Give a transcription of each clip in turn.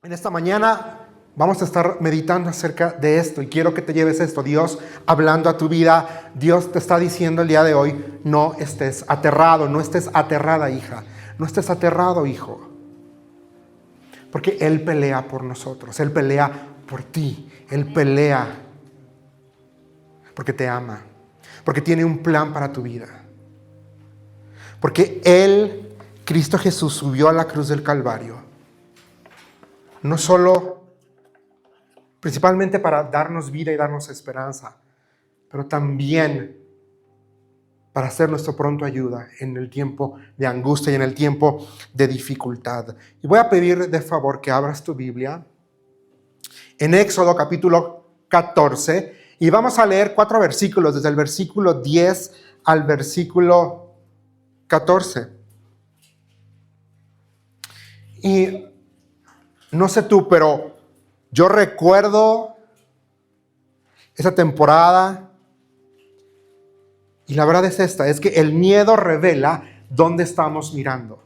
En esta mañana vamos a estar meditando acerca de esto y quiero que te lleves esto. Dios hablando a tu vida, Dios te está diciendo el día de hoy, no estés aterrado, no estés aterrada, hija, no estés aterrado, hijo. Porque Él pelea por nosotros, Él pelea por ti, Él pelea porque te ama, porque tiene un plan para tu vida. Porque Él, Cristo Jesús, subió a la cruz del Calvario. No solo, principalmente para darnos vida y darnos esperanza, pero también para ser nuestro pronto ayuda en el tiempo de angustia y en el tiempo de dificultad. Y voy a pedir de favor que abras tu Biblia en Éxodo capítulo 14 y vamos a leer 4 versículos, desde el versículo 10 al versículo 14. Y no sé tú, pero yo recuerdo esa temporada y la verdad es esta, es que el miedo revela dónde estamos mirando.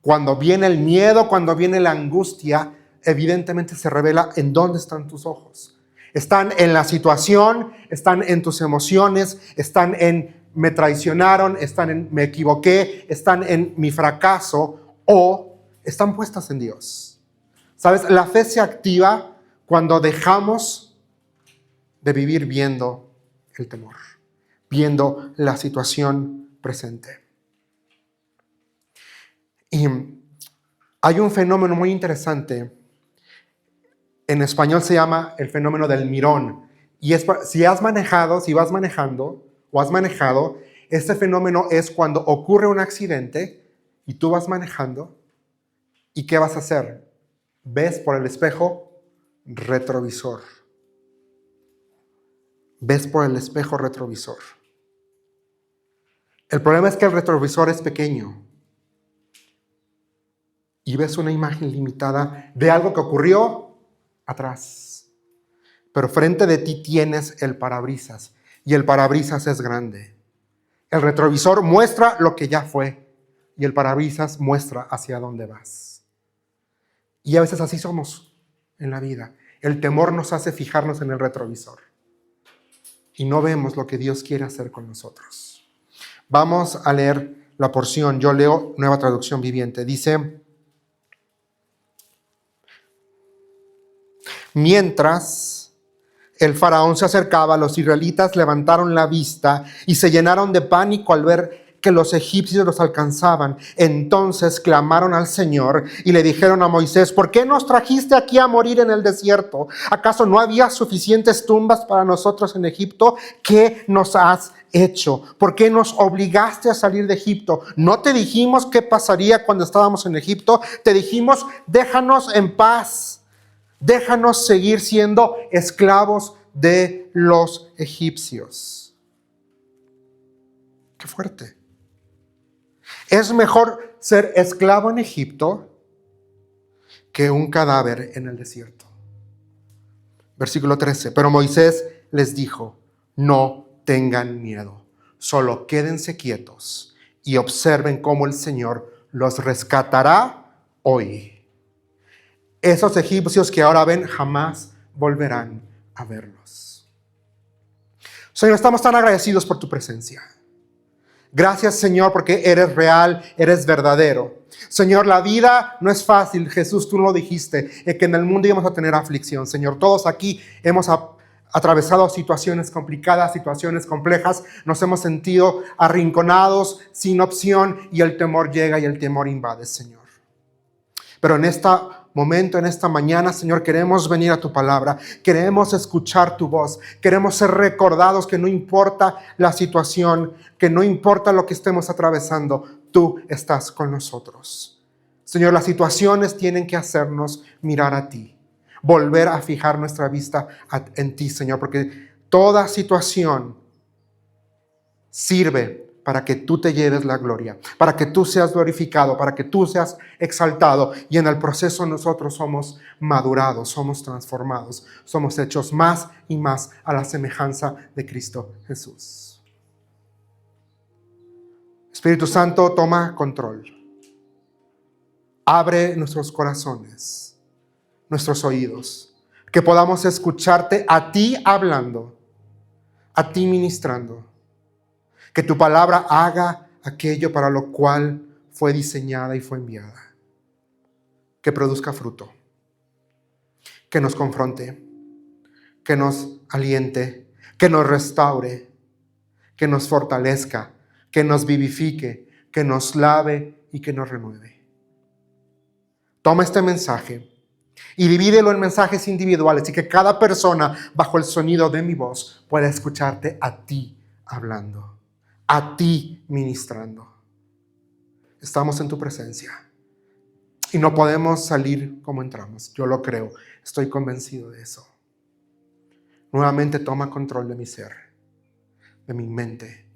Cuando viene el miedo, cuando viene la angustia, evidentemente se revela en dónde están tus ojos. Están en la situación, están en tus emociones, están en me traicionaron, están en me equivoqué, están en mi fracaso o están puestas en Dios. ¿Sabes? La fe se activa cuando dejamos de vivir viendo el temor, viendo la situación presente. Y hay un fenómeno muy interesante. En español se llama el fenómeno del mirón. Y es, si vas manejando o has manejado, este fenómeno es cuando ocurre un accidente y tú vas manejando. ¿Y qué vas a hacer? Ves por el espejo retrovisor. Ves por el espejo retrovisor. El problema es que el retrovisor es pequeño. Y ves una imagen limitada de algo que ocurrió atrás. Pero frente de ti tienes el parabrisas. Y el parabrisas es grande. El retrovisor muestra lo que ya fue. Y el parabrisas muestra hacia dónde vas. Y a veces así somos en la vida. El temor nos hace fijarnos en el retrovisor. Y no vemos lo que Dios quiere hacer con nosotros. Vamos a leer la porción. Yo leo Nueva Traducción Viviente. Dice: mientras el faraón se acercaba, los israelitas levantaron la vista y se llenaron de pánico al ver que los egipcios los alcanzaban. Entonces clamaron al Señor y le dijeron a Moisés: ¿por qué nos trajiste aquí a morir en el desierto? ¿Acaso no había suficientes tumbas para nosotros en Egipto? ¿Qué nos has hecho? ¿Por qué nos obligaste a salir de Egipto? ¿No te dijimos qué pasaría cuando estábamos en Egipto? Te dijimos: déjanos en paz. Déjanos seguir siendo esclavos de los egipcios. Qué fuerte. Es mejor ser esclavo en Egipto que un cadáver en el desierto. Versículo 13. Pero Moisés les dijo: no tengan miedo, solo quédense quietos y observen cómo el Señor los rescatará hoy. Esos egipcios que ahora ven jamás volverán a verlos. Señor, estamos tan agradecidos por tu presencia. Gracias, Señor, porque eres real, eres verdadero. Señor, la vida no es fácil. Jesús, tú lo dijiste, que en el mundo íbamos a tener aflicción. Señor, todos aquí hemos atravesado situaciones complicadas, situaciones complejas. Nos hemos sentido arrinconados, sin opción, y el temor llega y el temor invade, Señor. Pero en este momento, en esta mañana, Señor, queremos venir a tu palabra, queremos escuchar tu voz, queremos ser recordados que no importa la situación, que no importa lo que estemos atravesando, tú estás con nosotros. Señor, las situaciones tienen que hacernos mirar a ti, volver a fijar nuestra vista en ti, Señor, porque toda situación sirve para que tú te lleves la gloria, para que tú seas glorificado, para que tú seas exaltado. Y en el proceso nosotros somos madurados, somos transformados, somos hechos más y más a la semejanza de Cristo Jesús. Espíritu Santo, toma control. Abre nuestros corazones, nuestros oídos, que podamos escucharte a ti hablando, a ti ministrando. Que tu palabra haga aquello para lo cual fue diseñada y fue enviada. Que produzca fruto, que nos confronte, que nos aliente, que nos restaure, que nos fortalezca, que nos vivifique, que nos lave y que nos renueve. Toma este mensaje y divídelo en mensajes individuales y que cada persona bajo el sonido de mi voz pueda escucharte a ti hablando, a ti ministrando. Estamos en tu presencia y no podemos salir como entramos. Yo lo creo, estoy convencido de eso. Nuevamente toma control de mi ser, de mi mente,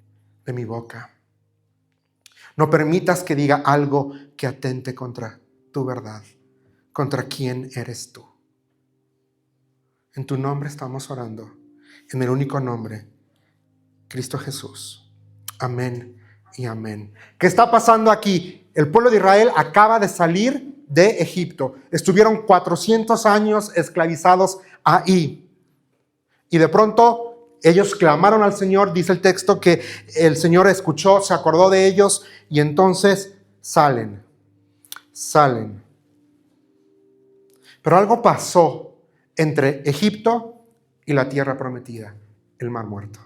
de mi boca. No permitas que diga algo que atente contra tu verdad, contra quién eres tú. En tu nombre estamos orando, en el único nombre, Cristo Jesús. Amén y amén. ¿Qué está pasando aquí? El pueblo de Israel acaba de salir de Egipto. Estuvieron 400 años esclavizados ahí. Y de pronto ellos clamaron al Señor. Dice el texto que el Señor escuchó, se acordó de ellos y entonces salen. Pero algo pasó entre Egipto y la tierra prometida, el Mar Muerto.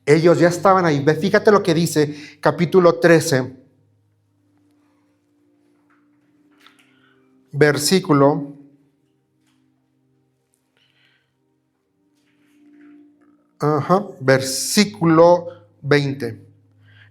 Ellos ya estaban ahí. Fíjate lo que dice capítulo 13, versículo 20.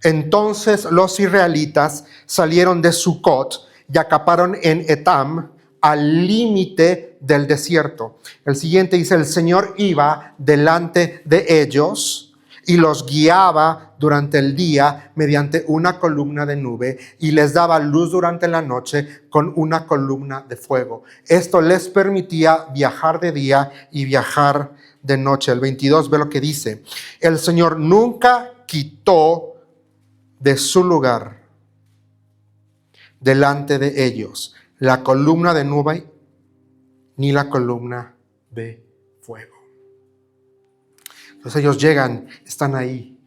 Entonces los israelitas salieron de Sucot y acamparon en Etam, al límite del desierto. El siguiente dice: el Señor iba delante de ellos y los guiaba durante el día mediante una columna de nube y les daba luz durante la noche con una columna de fuego. Esto les permitía viajar de día y viajar de noche. El 22 ve lo que dice: el Señor nunca quitó de su lugar delante de ellos la columna de nube ni la columna de fuego. Entonces ellos llegan, están ahí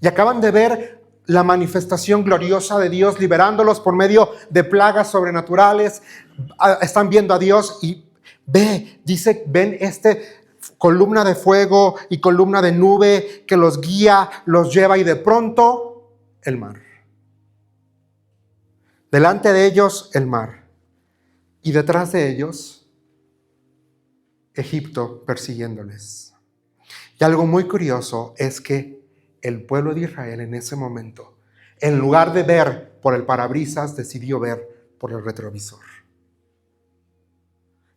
y acaban de ver la manifestación gloriosa de Dios liberándolos por medio de plagas sobrenaturales. Están viendo a Dios y ven columna de fuego y columna de nube que los guía, los lleva, y de pronto el mar. Delante de ellos el mar y detrás de ellos Egipto persiguiéndoles. Y algo muy curioso es que el pueblo de Israel en ese momento, en lugar de ver por el parabrisas, decidió ver por el retrovisor.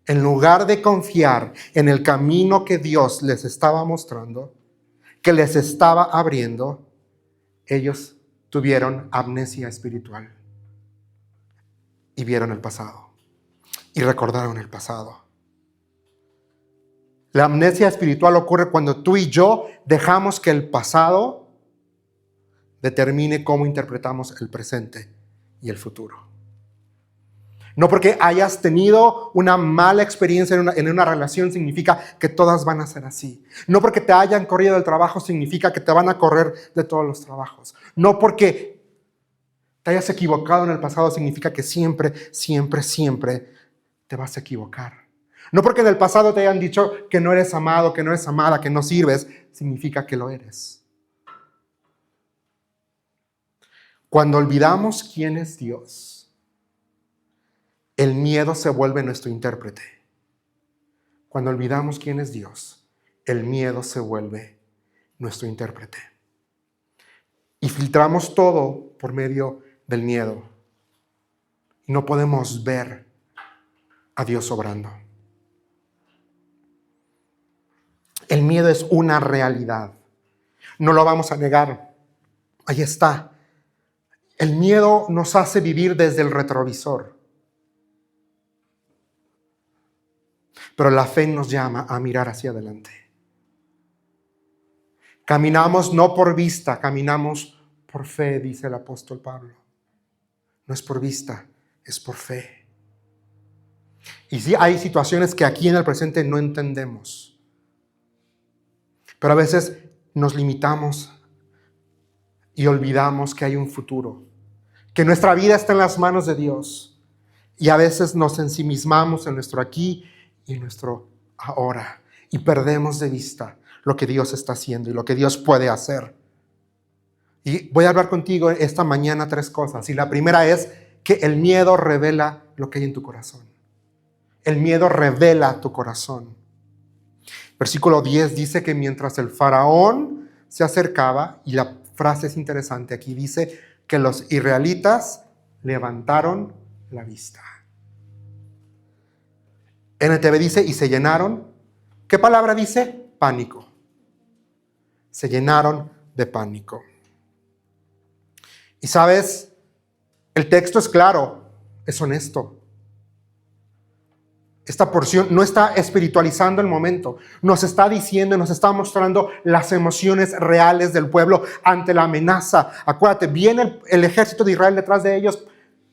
En lugar de confiar en el camino que Dios les estaba mostrando, que les estaba abriendo, ellos tuvieron amnesia espiritual y vieron el pasado y recordaron el pasado. La amnesia espiritual ocurre cuando tú y yo dejamos que el pasado determine cómo interpretamos el presente y el futuro. No porque hayas tenido una mala experiencia en una relación significa que todas van a ser así. No porque te hayan corrido del trabajo significa que te van a correr de todos los trabajos. No porque te hayas equivocado en el pasado significa que siempre te vas a equivocar. No porque en el pasado te hayan dicho que no eres amado, que no eres amada, que no sirves, significa que lo eres. Cuando olvidamos quién es Dios, el miedo se vuelve nuestro intérprete. Cuando olvidamos quién es Dios, el miedo se vuelve nuestro intérprete. Y filtramos todo por medio del miedo. Y no podemos ver a Dios obrando. El miedo es una realidad. No lo vamos a negar. Ahí está. El miedo nos hace vivir desde el retrovisor. Pero la fe nos llama a mirar hacia adelante. Caminamos no por vista, caminamos por fe, dice el apóstol Pablo. no es por vista, es por fe. Y sí, hay situaciones que aquí en el presente no entendemos. Pero a veces nos limitamos y olvidamos que hay un futuro, que nuestra vida está en las manos de Dios. Y a veces nos ensimismamos en nuestro aquí y en nuestro ahora. Y perdemos de vista lo que Dios está haciendo y lo que Dios puede hacer. Y voy a hablar contigo esta mañana 3 cosas. Y la primera es que el miedo revela lo que hay en tu corazón. El miedo revela tu corazón. Versículo 10 dice que mientras el faraón se acercaba, y la frase es interesante aquí, dice que los israelitas levantaron la vista. NTV dice, y se llenaron. ¿Qué palabra dice? Pánico. Se llenaron de pánico. Y sabes, el texto es claro, es honesto. Esta porción no está espiritualizando el momento, nos está diciendo, nos está mostrando las emociones reales del pueblo ante la amenaza. Acuérdate, viene el ejército de Israel detrás de ellos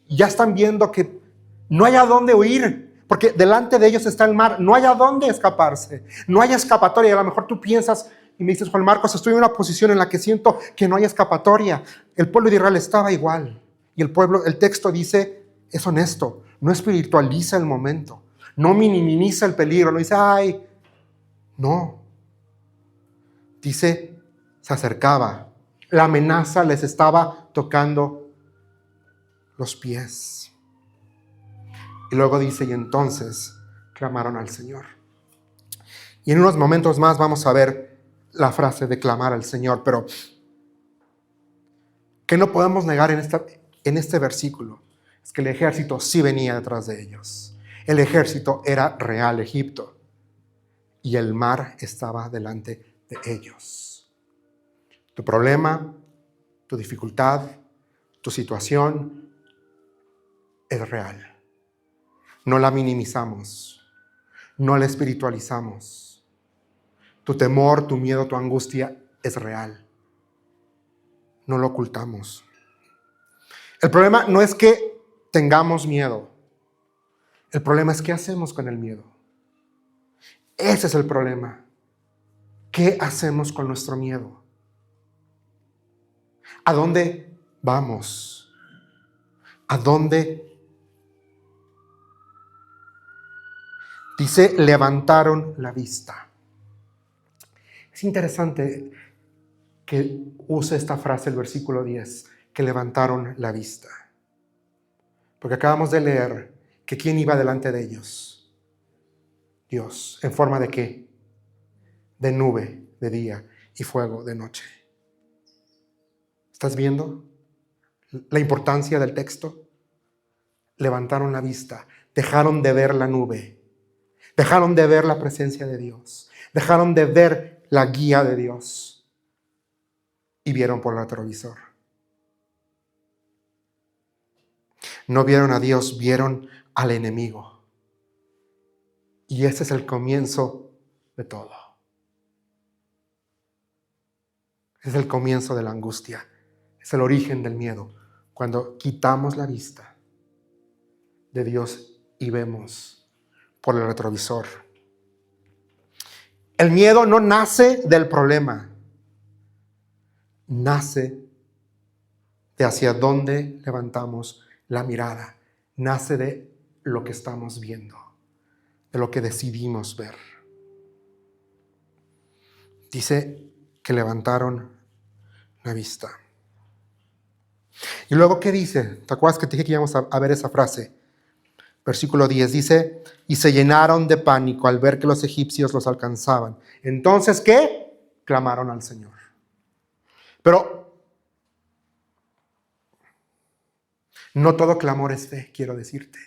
y ya están viendo que no hay a dónde huir, porque delante de ellos está el mar, no hay a dónde escaparse, no hay escapatoria. A lo mejor tú piensas y me dices, Juan Marcos, estoy en una posición en la que siento que no hay escapatoria. El pueblo de Israel estaba igual y el texto dice, es honesto, no espiritualiza el momento. No minimiza el peligro, no dice, ay, no. Dice, se acercaba. La amenaza les estaba tocando los pies. Y luego dice, y entonces clamaron al Señor. Y en unos momentos más vamos a ver la frase de clamar al Señor, pero ¿qué no podemos negar en este versículo? Es que el ejército sí venía detrás de ellos. El ejército era real Egipto y el mar estaba delante de ellos. Tu problema, tu dificultad, tu situación es real. No la minimizamos, no la espiritualizamos. Tu temor, tu miedo, tu angustia es real. No lo ocultamos. El problema no es que tengamos miedo. El problema es qué hacemos con el miedo. Ese es el problema. ¿Qué hacemos con nuestro miedo? ¿A dónde vamos? ¿A dónde? Dice, levantaron la vista. Es interesante que use esta frase el versículo 10, que levantaron la vista. Porque acabamos de leer que ¿quién iba delante de ellos? Dios. ¿En forma de qué? De nube de día y fuego de noche. ¿Estás viendo la importancia del texto? Levantaron la vista, dejaron de ver la nube, dejaron de ver la presencia de Dios, dejaron de ver la guía de Dios y vieron por el retrovisor. No vieron a Dios, vieron al enemigo. Y ese es el comienzo de todo. Es el comienzo de la angustia. Es el origen del miedo. Cuando quitamos la vista de Dios y vemos por el retrovisor. El miedo no nace del problema. Nace de hacia dónde levantamos la mirada. Nace de lo que estamos viendo, de lo que decidimos ver. Dice que levantaron la vista. Y luego, ¿qué dice? ¿Te acuerdas que te dije que íbamos a ver esa frase? Versículo 10 dice, y se llenaron de pánico al ver que los egipcios los alcanzaban. Entonces, ¿qué? Clamaron al Señor. Pero no todo clamor es fe, quiero decirte.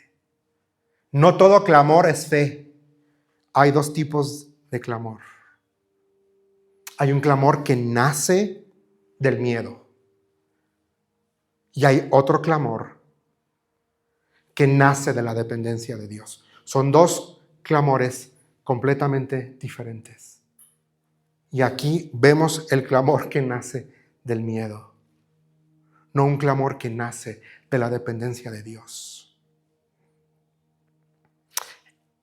No todo clamor es fe. Hay 2 tipos de clamor. Hay un clamor que nace del miedo. Y hay otro clamor que nace de la dependencia de Dios. Son 2 clamores completamente diferentes. Y aquí vemos el clamor que nace del miedo. No un clamor que nace de la dependencia de Dios.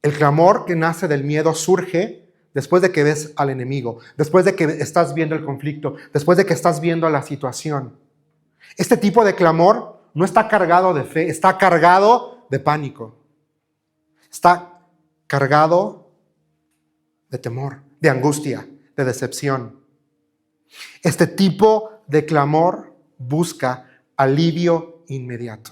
El clamor que nace del miedo surge después de que ves al enemigo, después de que estás viendo el conflicto, después de que estás viendo la situación. Este tipo de clamor no está cargado de fe, está cargado de pánico. Está cargado de temor, de angustia, de decepción. Este tipo de clamor busca alivio inmediato.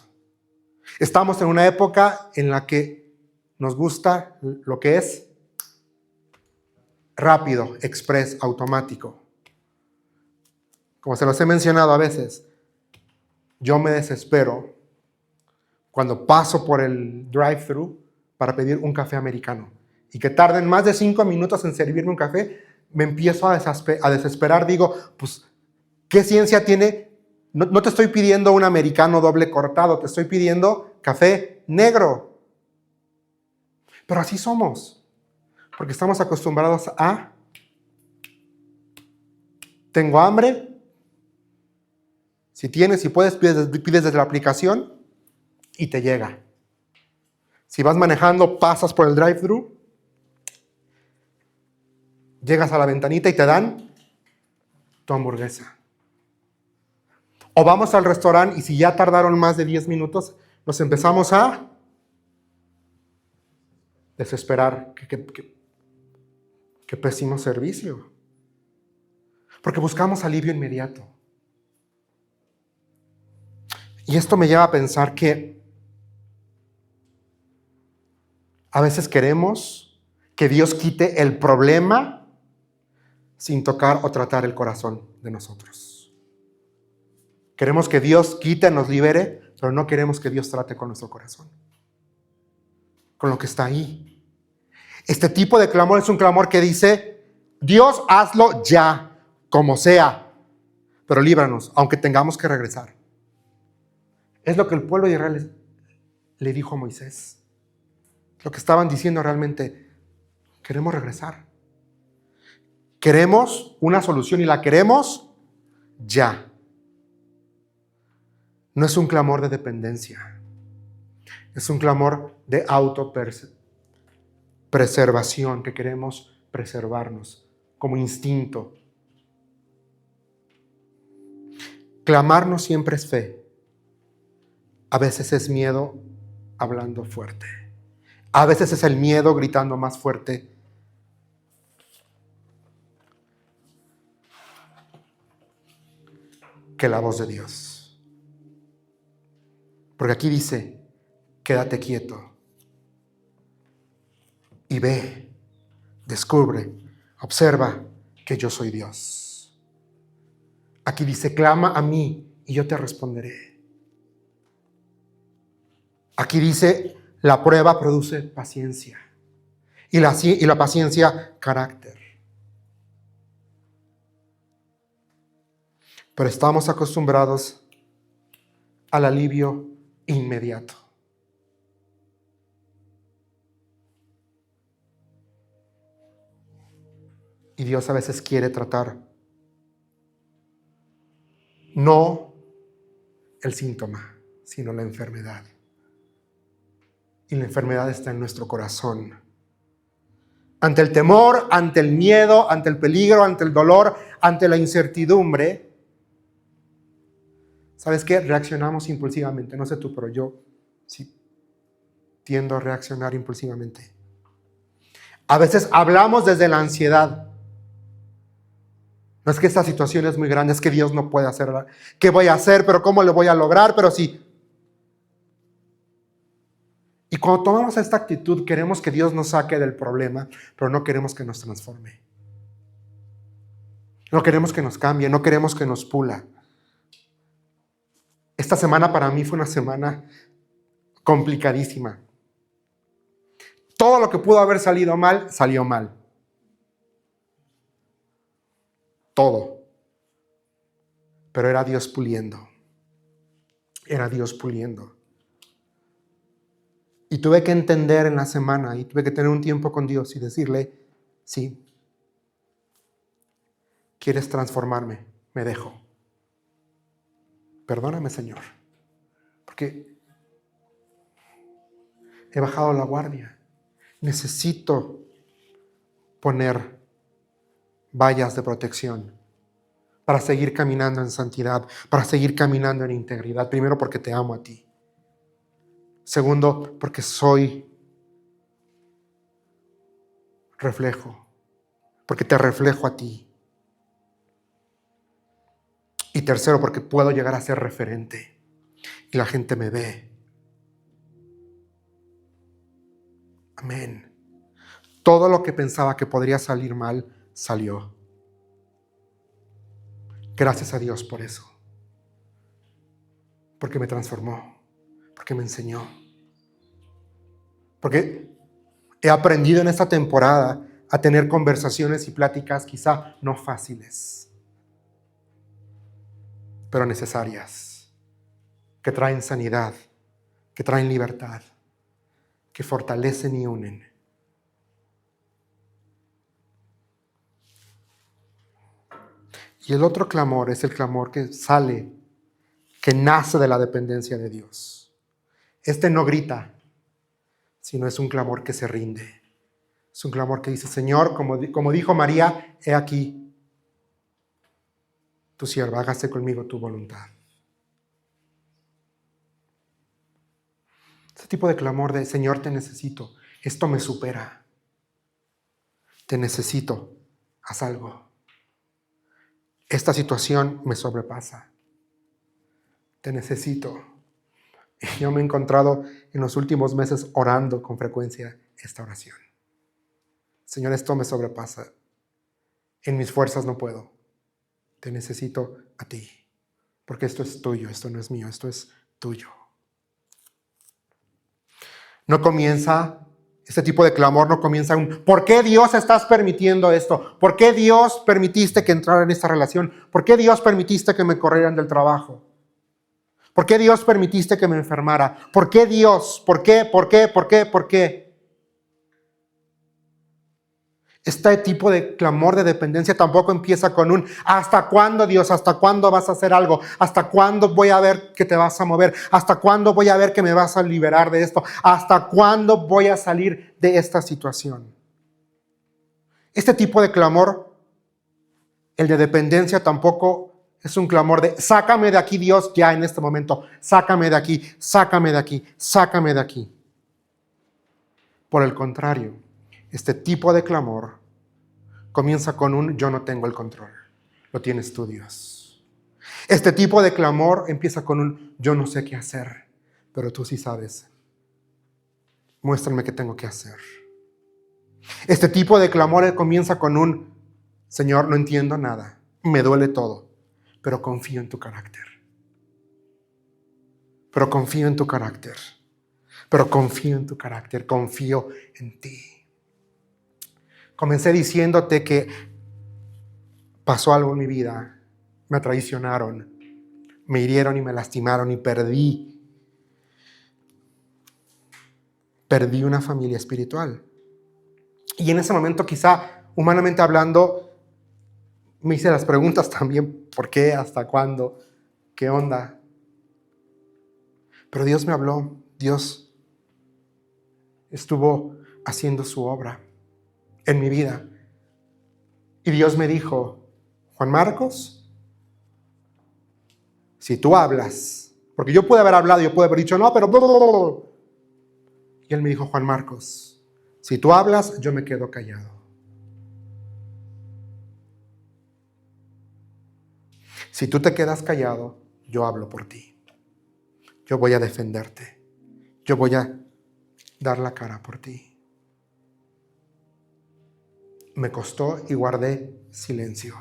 Estamos en una época en la que nos gusta lo que es rápido, express, automático. Como se los he mencionado a veces, yo me desespero cuando paso por el drive-thru para pedir un café americano y que tarden más de 5 minutos en servirme un café, me empiezo a desesperar. Digo, pues, ¿qué ciencia tiene? No te estoy pidiendo un americano doble cortado, te estoy pidiendo café negro. Pero así somos, porque estamos acostumbrados a: tengo hambre. Si tienes, si puedes, pides desde la aplicación y te llega. Si vas manejando, pasas por el drive-thru, llegas a la ventanita y te dan tu hamburguesa. O vamos al restaurante y si ya tardaron más de 10 minutos, nos empezamos a desesperar. Qué pésimo servicio. Porque buscamos alivio inmediato. Y esto me lleva a pensar que a veces queremos que Dios quite el problema sin tocar o tratar el corazón de nosotros. Queremos que Dios quite, nos libere, pero no queremos que Dios trate con nuestro corazón, con lo que está ahí. Este tipo de clamor es un clamor que dice: Dios, hazlo ya, como sea, pero líbranos, aunque tengamos que regresar. Es lo que el pueblo de Israel le dijo a Moisés. Lo que estaban diciendo realmente: queremos regresar. Queremos una solución y la queremos ya. No es un clamor de dependencia. Es un clamor de autopreservación, que queremos preservarnos como instinto. Clamar no siempre es fe. A veces es miedo hablando fuerte. A veces es el miedo gritando más fuerte. Que la voz de Dios. Porque aquí dice: quédate quieto y ve, descubre, observa que yo soy Dios. Aquí dice: clama a mí y yo te responderé. Aquí dice: la prueba produce paciencia y la paciencia carácter. Pero estamos acostumbrados al alivio inmediato. Y Dios a veces quiere tratar no el síntoma, sino la enfermedad. Y la enfermedad está en nuestro corazón. Ante el temor, ante el miedo, ante el peligro, ante el dolor, ante la incertidumbre, ¿sabes qué? Reaccionamos impulsivamente. No sé tú, pero yo sí tiendo a reaccionar impulsivamente. A veces hablamos desde la ansiedad. No es que esta situación es muy grande, es que Dios no puede hacer. ¿Qué voy a hacer? ¿Pero cómo lo voy a lograr? Pero sí. Y cuando tomamos esta actitud, queremos que Dios nos saque del problema, pero no queremos que nos transforme. No queremos que nos cambie, no queremos que nos pula. Esta semana para mí fue una semana complicadísima. Todo lo que pudo haber salido mal, salió mal. Todo. Pero era Dios puliendo. Era Dios puliendo. Y tuve que entender en la semana, y tuve que tener un tiempo con Dios y decirle: sí, ¿quieres transformarme? Me dejo. Perdóname, Señor, porque he bajado la guardia. Necesito poner vallas de protección para seguir caminando en santidad, para seguir caminando en integridad. Primero, porque te amo a ti. Segundo, porque soy reflejo, porque te reflejo a ti. Y tercero, porque puedo llegar a ser referente y la gente me ve. Amén. Todo lo que pensaba que podría salir mal, salió. Gracias a Dios por eso. Porque me transformó, porque me enseñó. Porque he aprendido en esta temporada a tener conversaciones y pláticas quizá no fáciles, pero necesarias, que traen sanidad, que traen libertad, que fortalecen y unen. Y el otro clamor es el clamor que sale, que nace de la dependencia de Dios. Este no grita, sino es un clamor que se rinde. Es un clamor que dice: Señor, como dijo María, he aquí, tu sierva, hágase conmigo tu voluntad. Este tipo de clamor de: Señor, te necesito, esto me supera, te necesito, haz algo. Esta situación me sobrepasa, te necesito. Y yo me he encontrado en los últimos meses orando con frecuencia esta oración. Señor, esto me sobrepasa, en mis fuerzas no puedo, te necesito a ti, porque esto es tuyo, esto no es mío, esto es tuyo. No comienza, este tipo de clamor no comienza ¿por qué Dios estás permitiendo esto? ¿Por qué Dios permitiste que entrara en esta relación? ¿Por qué Dios permitiste que me corrieran del trabajo? ¿Por qué Dios permitiste que me enfermara? ¿Por qué Dios? ¿Por qué? ¿Por qué? ¿Por qué? ¿Por qué? Este tipo de clamor de dependencia tampoco empieza con ¿hasta cuándo, Dios? ¿Hasta cuándo vas a hacer algo? ¿Hasta cuándo voy a ver que te vas a mover? ¿Hasta cuándo voy a ver que me vas a liberar de esto? ¿Hasta cuándo voy a salir de esta situación? Este tipo de clamor, el de dependencia, tampoco es un clamor de sácame de aquí, Dios, ya en este momento. Sácame de aquí, sácame de aquí, sácame de aquí. Por el contrario, este tipo de clamor comienza con yo no tengo el control. Lo tienes tú, Dios. Este tipo de clamor empieza con yo no sé qué hacer, pero tú sí sabes. Muéstrame qué tengo que hacer. Este tipo de clamor comienza con Señor, no entiendo nada, me duele todo, pero confío en tu carácter. Pero confío en tu carácter. Pero confío en tu carácter, confío en ti. Comencé diciéndote que pasó algo en mi vida, me traicionaron, me hirieron y me lastimaron y perdí una familia espiritual. Y en ese momento, quizá humanamente hablando, me hice las preguntas también: ¿por qué? ¿Hasta cuándo? ¿Qué onda? Pero Dios me habló, Dios estuvo haciendo su obra en mi vida. Y Dios me dijo: Juan Marcos, si tú hablas, porque yo pude haber hablado, yo pude haber dicho no, pero... Y Él me dijo: Juan Marcos, si tú hablas, yo me quedo callado. Si tú te quedas callado, yo hablo por ti. Yo voy a defenderte. Yo voy a dar la cara por ti. Me costó y guardé silencio.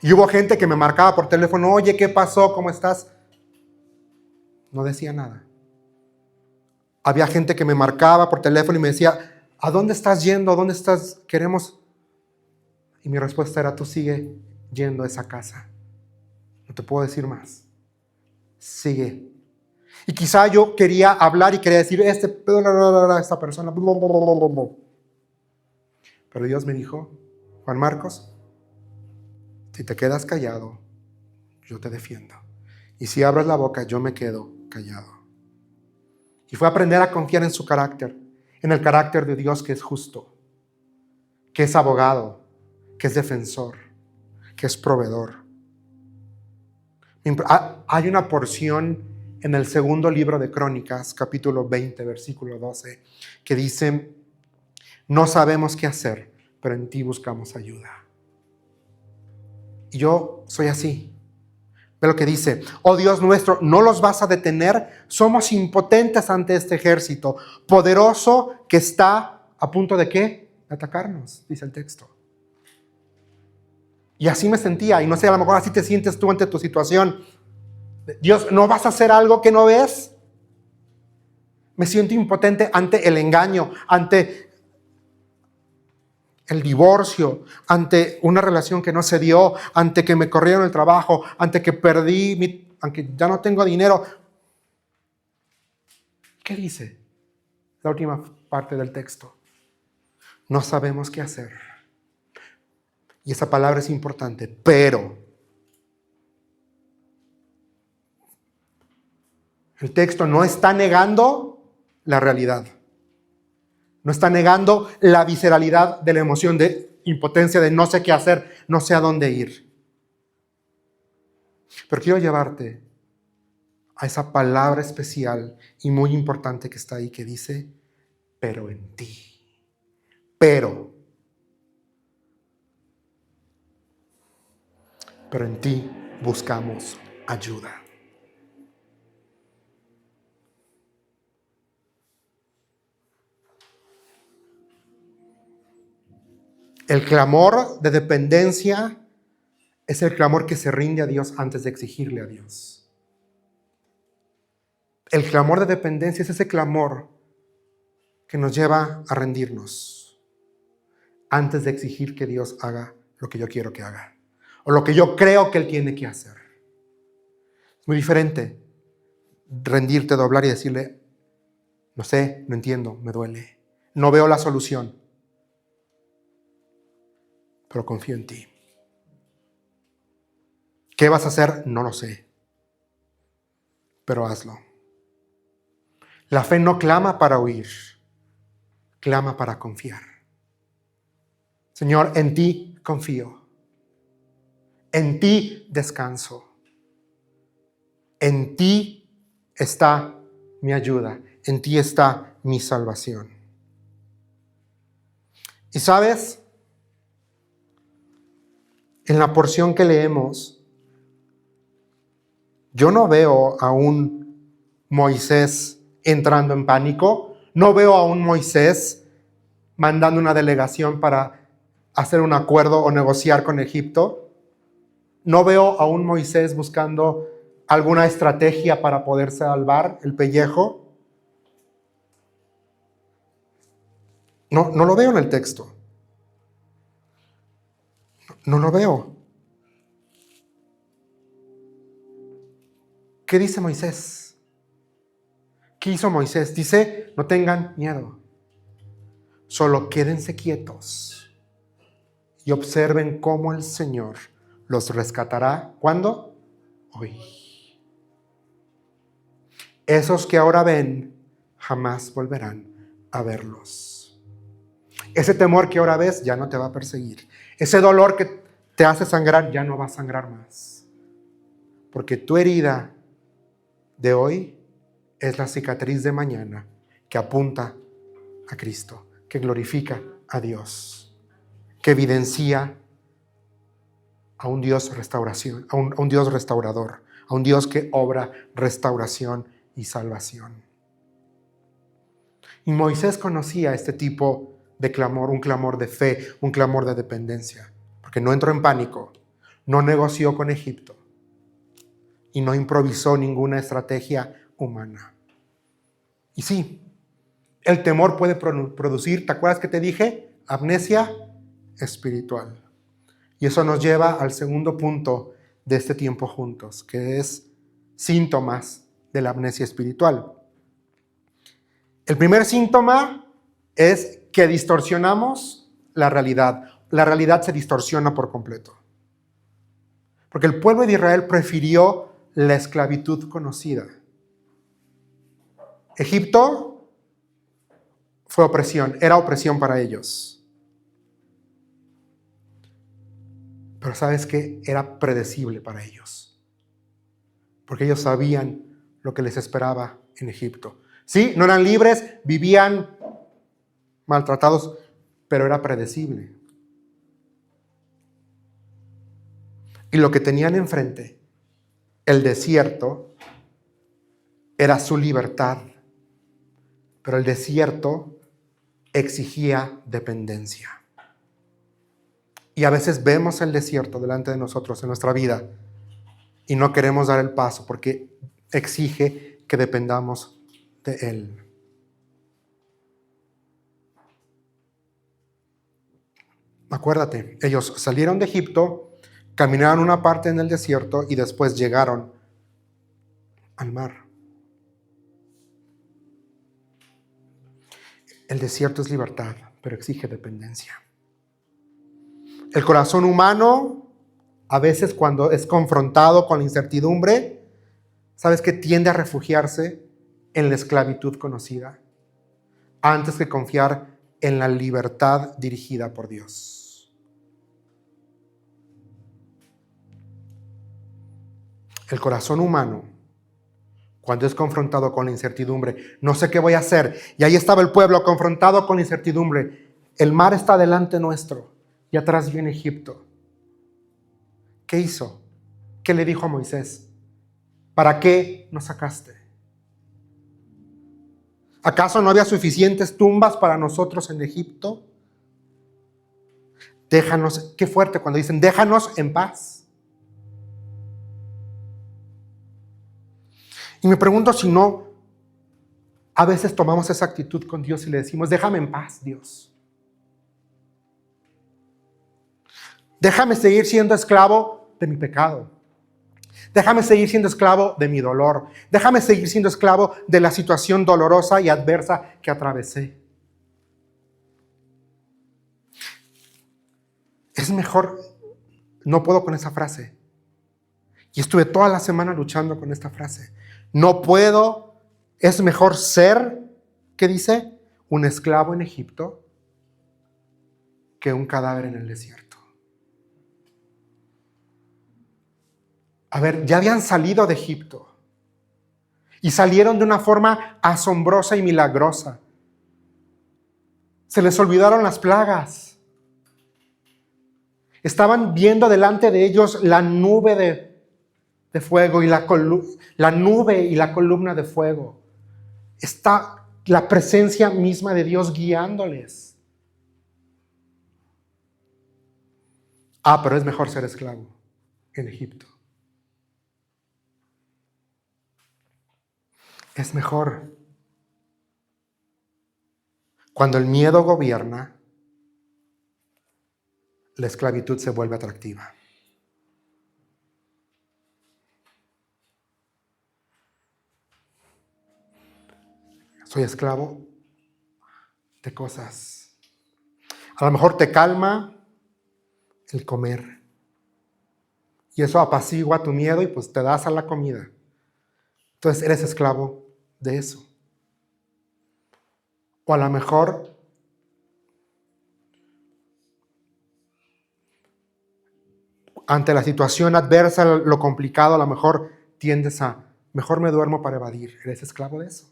Y hubo gente que me marcaba por teléfono: oye, ¿qué pasó? ¿Cómo estás? No decía nada. Había gente que me marcaba por teléfono y me decía: ¿a dónde estás yendo? ¿A dónde estás? Queremos. Y mi respuesta era: tú sigue yendo a esa casa. No te puedo decir más. Sigue. Y quizá yo quería hablar y quería decir esta persona. Pero Dios me dijo: Juan Marcos, si te quedas callado, yo te defiendo. Y si abres la boca, yo me quedo callado. Y fue aprender a confiar en su carácter, en el carácter de Dios que es justo, que es abogado, que es defensor, que es proveedor. Hay una porción en el segundo libro de Crónicas, capítulo 20, versículo 12, que dice: no sabemos qué hacer, pero en ti buscamos ayuda. Y yo soy así. Ve lo que dice: oh Dios nuestro, no los vas a detener. Somos impotentes ante este ejército poderoso que está a punto de ¿qué? De atacarnos, dice el texto. Y así me sentía, y no sé, a lo mejor así te sientes tú ante tu situación. Dios, ¿no vas a hacer algo que no ves? Me siento impotente ante el engaño, ante el divorcio, ante una relación que no se dio, ante que me corrieron el trabajo, ante que aunque ya no tengo dinero. ¿Qué dice la última parte del texto? No sabemos qué hacer. Y esa palabra es importante, pero. El texto no está negando la realidad. No está negando la visceralidad de la emoción de impotencia, de no sé qué hacer, no sé a dónde ir. Pero quiero llevarte a esa palabra especial y muy importante que está ahí, que dice: pero en ti. Pero en ti buscamos ayuda. El clamor de dependencia es el clamor que se rinde a Dios antes de exigirle a Dios. El clamor de dependencia es ese clamor que nos lleva a rendirnos antes de exigir que Dios haga lo que yo quiero que haga o lo que yo creo que Él tiene que hacer. Es muy diferente rendirte, doblar y decirle: no sé, no entiendo, me duele, no veo la solución, pero confío en ti. ¿Qué vas a hacer? No lo sé, pero hazlo. La fe no clama para huir, clama para confiar. Señor, en ti confío, en ti descanso, en ti está mi ayuda, en ti está mi salvación. Y sabes, en la porción que leemos, yo no veo a un Moisés entrando en pánico, no veo a un Moisés mandando una delegación para hacer un acuerdo o negociar con Egipto, no veo a un Moisés buscando alguna estrategia para poder salvar el pellejo. No lo veo en el texto. No lo veo. ¿Qué dice Moisés? ¿Qué hizo Moisés? Dice: no tengan miedo. Solo quédense quietos y observen cómo el Señor los rescatará. ¿Cuándo? Hoy. Esos que ahora ven, jamás volverán a verlos. Ese temor que ahora ves ya no te va a perseguir. Ese dolor que te hace sangrar ya no va a sangrar más. Porque tu herida de hoy es la cicatriz de mañana que apunta a Cristo, que glorifica a Dios, que evidencia a un Dios restauración, a un Dios restaurador, a un Dios que obra restauración y salvación. Y Moisés conocía este tipo de clamor, un clamor de fe, un clamor de dependencia, porque no entró en pánico, no negoció con Egipto y no improvisó ninguna estrategia humana. Y sí, el temor puede producir, ¿te acuerdas que te dije? Amnesia espiritual. Y eso nos lleva al segundo punto de este tiempo juntos, que es síntomas de la amnesia espiritual. El primer síntoma es que distorsionamos la realidad. La realidad se distorsiona por completo. Porque el pueblo de Israel prefirió la esclavitud conocida. Egipto fue opresión, era opresión para ellos. Pero ¿sabes qué? Era predecible para ellos. Porque ellos sabían lo que les esperaba en Egipto. Sí, no eran libres, vivían maltratados, pero era predecible. Y lo que tenían enfrente, el desierto, era su libertad. Pero el desierto exigía dependencia. Y a veces vemos el desierto delante de nosotros en nuestra vida y no queremos dar el paso porque exige que dependamos de Él. Acuérdate, ellos salieron de Egipto, caminaron una parte en el desierto y después llegaron al mar. El desierto es libertad, pero exige dependencia. El corazón humano, a veces cuando es confrontado con la incertidumbre, ¿sabes qué? Tiende a refugiarse en la esclavitud conocida, antes que confiar en la libertad dirigida por Dios. El corazón humano, cuando es confrontado con la incertidumbre, no sé qué voy a hacer. Y ahí estaba el pueblo confrontado con la incertidumbre. El mar está delante nuestro y atrás viene Egipto. ¿Qué hizo? ¿Qué le dijo a Moisés? ¿Para qué nos sacaste? ¿Acaso no había suficientes tumbas para nosotros en Egipto? Déjanos, qué fuerte cuando dicen, déjanos en paz. Y me pregunto si no, a veces tomamos esa actitud con Dios y le decimos, déjame en paz, Dios. Déjame seguir siendo esclavo de mi pecado. Déjame seguir siendo esclavo de mi dolor. Déjame seguir siendo esclavo de la situación dolorosa y adversa que atravesé. Es mejor, no puedo con esa frase. Y estuve toda la semana luchando con esta frase. No puedo, es mejor ser, ¿qué dice? Un esclavo en Egipto que un cadáver en el desierto. A ver, ya habían salido de Egipto y salieron de una forma asombrosa y milagrosa. Se les olvidaron las plagas. Estaban viendo delante de ellos la nube de fuego y la nube y la columna de fuego. Está la presencia misma de Dios guiándoles. Pero es mejor ser esclavo en Egipto. Es mejor. Cuando el miedo gobierna, la esclavitud se vuelve atractiva. Soy esclavo de cosas. A lo mejor te calma el comer. Y eso apacigua tu miedo y pues te das a la comida. Entonces eres esclavo de eso. O a lo mejor ante la situación adversa, lo complicado, a lo mejor tiendes a, mejor me duermo para evadir. Eres esclavo de eso.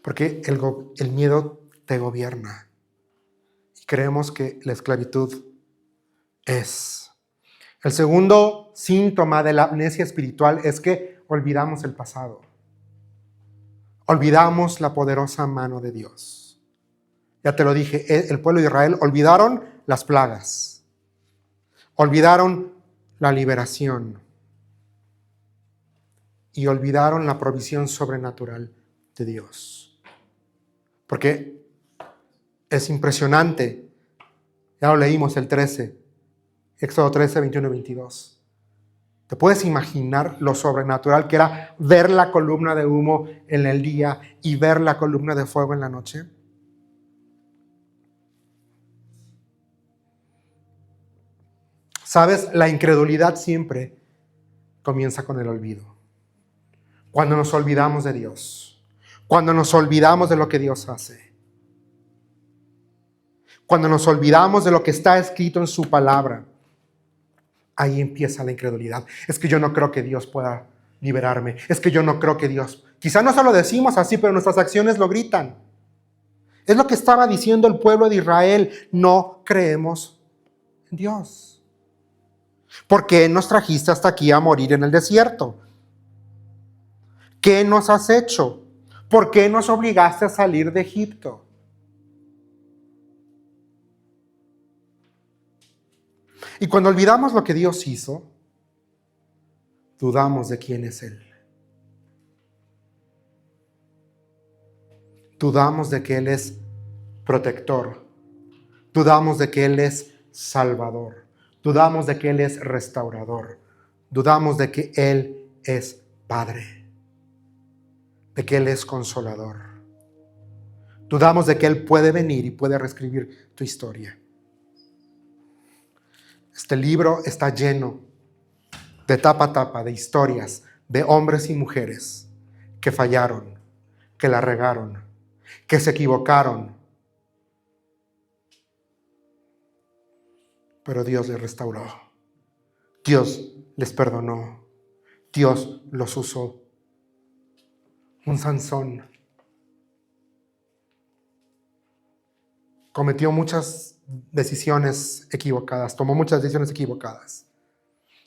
Porque el miedo te gobierna. Y creemos que la esclavitud es. El segundo síntoma de la amnesia espiritual es que olvidamos el pasado. Olvidamos la poderosa mano de Dios. Ya te lo dije, el pueblo de Israel olvidaron las plagas. Olvidaron la liberación. Y olvidaron la provisión sobrenatural de Dios. Porque es impresionante. Ya lo leímos el 13. Éxodo 13, 21 y 22. ¿Te puedes imaginar lo sobrenatural que era ver la columna de humo en el día y ver la columna de fuego en la noche? ¿Sabes? La incredulidad siempre comienza con el olvido. Cuando nos olvidamos de Dios, cuando nos olvidamos de lo que Dios hace, cuando nos olvidamos de lo que está escrito en su palabra, ahí empieza la incredulidad. Es que yo no creo que Dios pueda liberarme. Es que yo no creo que Dios... Quizá no se lo decimos así, pero nuestras acciones lo gritan. Es lo que estaba diciendo el pueblo de Israel. No creemos en Dios. ¿Por qué nos trajiste hasta aquí a morir en el desierto? ¿Qué nos has hecho? ¿Por qué nos obligaste a salir de Egipto? Y cuando olvidamos lo que Dios hizo, dudamos de quién es Él. Dudamos de que Él es protector. Dudamos de que Él es salvador. Dudamos de que Él es restaurador. Dudamos de que Él es Padre. De que Él es consolador. Dudamos de que Él puede venir y puede reescribir tu historia. Este libro está lleno de tapa a tapa de historias de hombres y mujeres que fallaron, que la regaron, que se equivocaron. Pero Dios les restauró. Dios les perdonó. Dios los usó. Un Sansón cometió muchas decisiones equivocadas, tomó muchas decisiones equivocadas.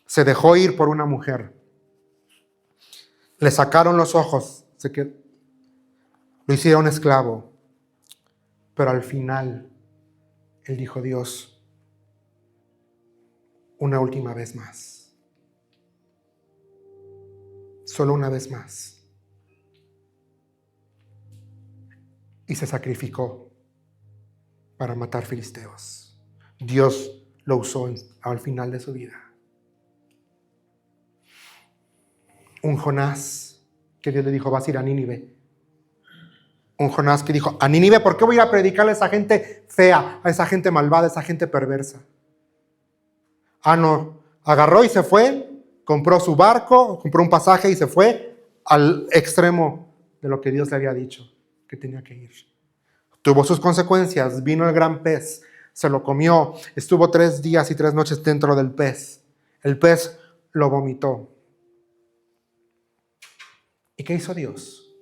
Se dejó ir por una mujer. Le sacaron los ojos, lo hicieron esclavo. Pero al final, él dijo: Dios, una última vez más. Solo una vez más. Y se sacrificó para matar filisteos. Dios lo usó al final de su vida. Un Jonás que Dios le dijo: vas a ir a Nínive. Un Jonás que dijo: a Nínive, ¿por qué voy a ir a predicarle a esa gente fea, a esa gente malvada, a esa gente perversa? No, agarró y se fue, compró su barco, compró un pasaje y se fue al extremo de lo que Dios le había dicho que tenía que ir. Tuvo sus consecuencias, vino el gran pez, se lo comió, estuvo 3 días y 3 noches dentro del pez. El pez lo vomitó. ¿Y qué hizo Dios?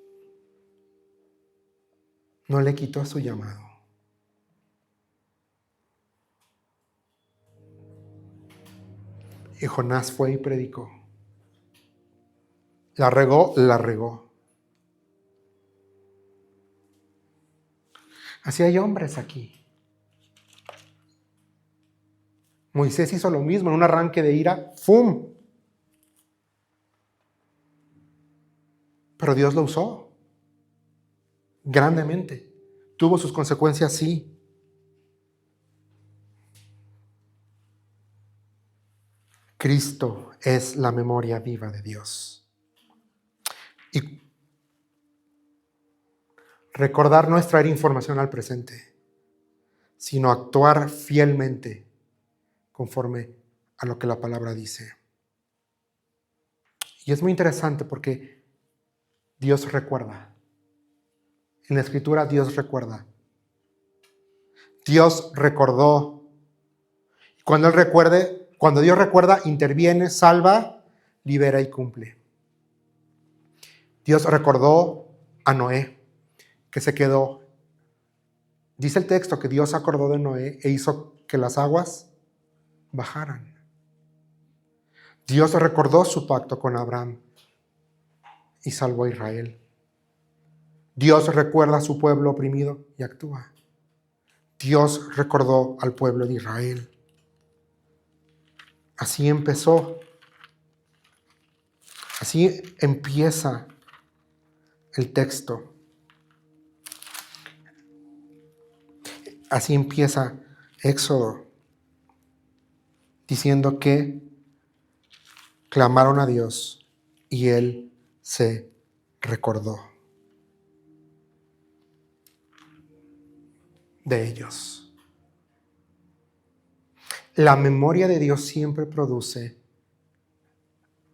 No le quitó su llamado. Y Jonás fue y predicó. La regó. Así hay hombres aquí. Moisés hizo lo mismo en un arranque de ira. ¡Fum! Pero Dios lo usó grandemente. Tuvo sus consecuencias, sí. Cristo es la memoria viva de Dios. Y recordar no es traer información al presente, sino actuar fielmente conforme a lo que la palabra dice. Y es muy interesante porque Dios recuerda. En la Escritura Dios recuerda. Dios recordó. Cuando Dios recuerda, interviene, salva, libera y cumple. Dios recordó a Noé, que se quedó. Dice el texto que Dios acordó de Noé e hizo que las aguas bajaran. Dios recordó su pacto con Abraham y salvó a Israel. Dios recuerda a su pueblo oprimido y actúa. Dios recordó al pueblo de Israel. Así empezó. Así empieza el texto. Así empieza Éxodo, diciendo que clamaron a Dios y Él se recordó de ellos. La memoria de Dios siempre produce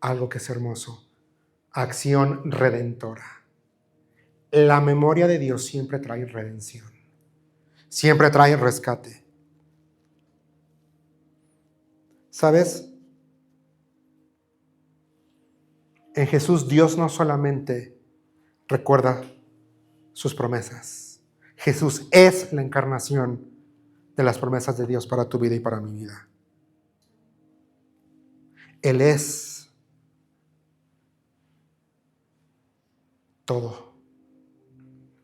algo que es hermoso. Acción redentora. La memoria de Dios siempre trae redención. Siempre trae rescate. ¿Sabes? En Jesús Dios no solamente recuerda sus promesas. Jesús es la encarnación de las promesas de Dios para tu vida y para mi vida. Él es todo.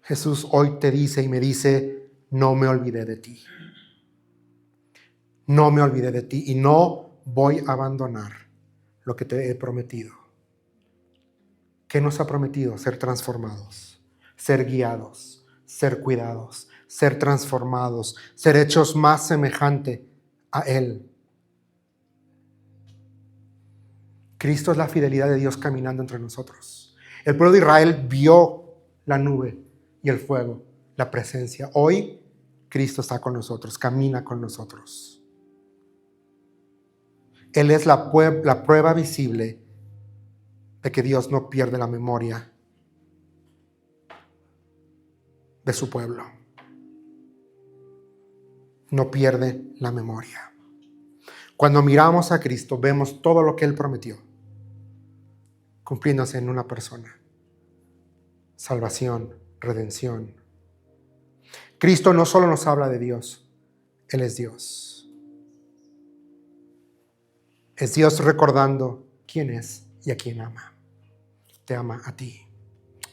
Jesús hoy te dice y me dice, no me olvidé de ti. No me olvidé de ti y no voy a abandonar lo que te he prometido. ¿Qué nos ha prometido? Ser transformados, ser guiados, ser cuidados, ser transformados, ser hechos más semejante a Él. Cristo es la fidelidad de Dios caminando entre nosotros. El pueblo de Israel vio la nube y el fuego, la presencia. Hoy Cristo está con nosotros, camina con nosotros. Él es la prueba visible de que Dios no pierde la memoria de su pueblo. No pierde la memoria. Cuando miramos a Cristo, vemos todo lo que Él prometió, cumpliéndose en una persona. Salvación, redención. Cristo no solo nos habla de Dios, Él es Dios. Es Dios recordando quién es y a quién ama. Te ama a ti,